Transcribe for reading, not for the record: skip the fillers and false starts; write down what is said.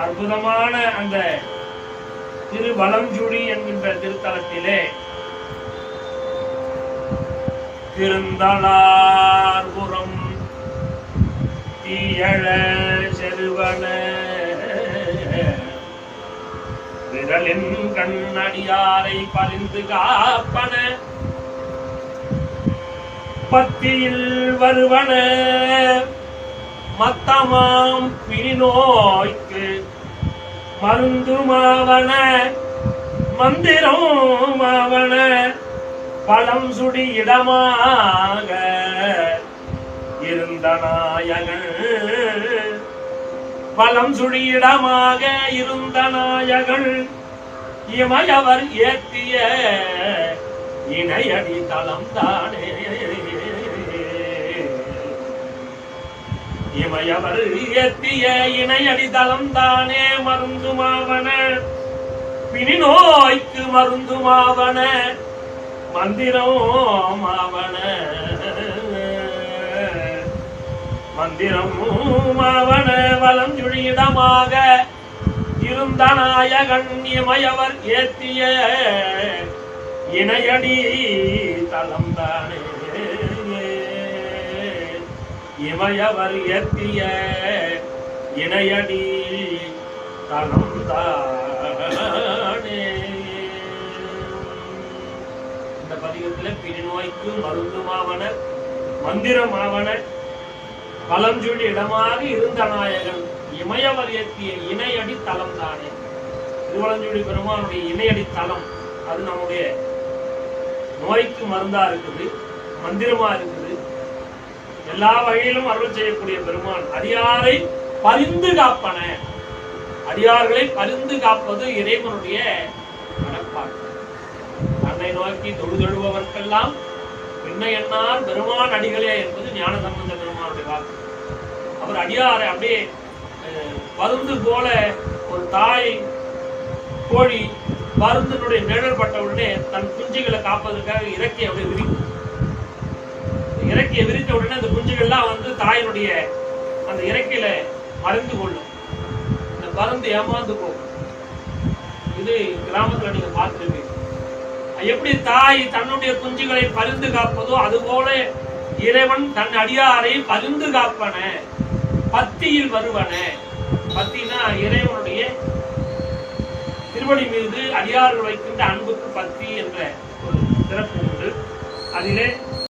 அற்புதமான அந்த திருவலஞ்சுழி என்கின்ற திருத்தலத்திலே திருந்தளார்புறம் தீயழ செருவன விரலின் கண்ணடியாரை பறிந்து காப்பன பத்தியில் வருவன மத்தமாம் பிணிநோய்க்கு மருந்துமாவன மந்திரமாவன பழம் சுடி இடமாக இருந்த நாயகன் பழம் சுடி இடமாக இருந்த நாயகன் இமையவர் ஏத்திய இணையடி தலம் தானே இமையவர் ஏத்திய இணையடி தலம் தானே மருந்துமாவன பிணி நோய்க்கு மருந்துமாவன மந்திரமாவன மந்திரமாவன வலஞ்சுழியிடமாக இருந்த நாயகன் இமையவர் ஏத்திய இணையடி தலம் தானே இமையவர் ஏத்திய இணையடி தலம் தானே. இந்த பதிகத்தில் பிணிநோய்க்கு மருந்துமாவன மந்திரமாவன பழஞ்சுழி இடமாக இருந்த நாயகன் இமயவர் ஏற்றிய இணையடி தலம் தானே. திருவலஞ்சுழி பெருமானுடைய இணையடி தலம் அது நம்முடைய நோய்க்கு மருந்தா இருக்குது, மந்திரமா இருக்குது, எல்லா வகையிலும் அருள் செய்யக்கூடிய பெருமான். அடியாரை பரிந்து காப்பன, அடியார்களை பரிந்து காப்பது இறைவனுடைய கடப்பாடு. தன்னை நோக்கி தொழுதொழுபவர்க்கெல்லாம் பின்ன என்னார் பெருமான் அடிகளே என்பது ஞான சம்பந்த பெருமானுடைய வாக்கு. அவர் அடியாரை அப்படியே பருந்து போல ஒரு தாய் கோழி பருந்தினுடைய நிழல் பட்டவுடனே தன் குஞ்சுகளை காப்பதற்காக இறக்கிய அப்படியே விரிக்கும். இறக்கிய விரித்த உடனே அந்த குஞ்சுகள்லாம் வந்து தாயினுடைய அந்த இறக்கையில மறைந்து கொள்ளும். இந்த பருந்து ஏமாந்து போகும். இது கிராமத்துல நீங்க பார்த்துருப்பீங்க. எப்படி தாய் தன்னுடைய குஞ்சுகளை பரிந்து காப்பதோ அதுபோல இறைவன் தன் அடியாரை பரிந்து காப்பன பத்தியில் வருவன. பத்தினா இறைவனுடைய திருவடி மீது அடியார்கள் வைக்கின்ற அன்புக்கு பத்தி என்ற ஒரு சிறப்பு உண்டு. அதிலே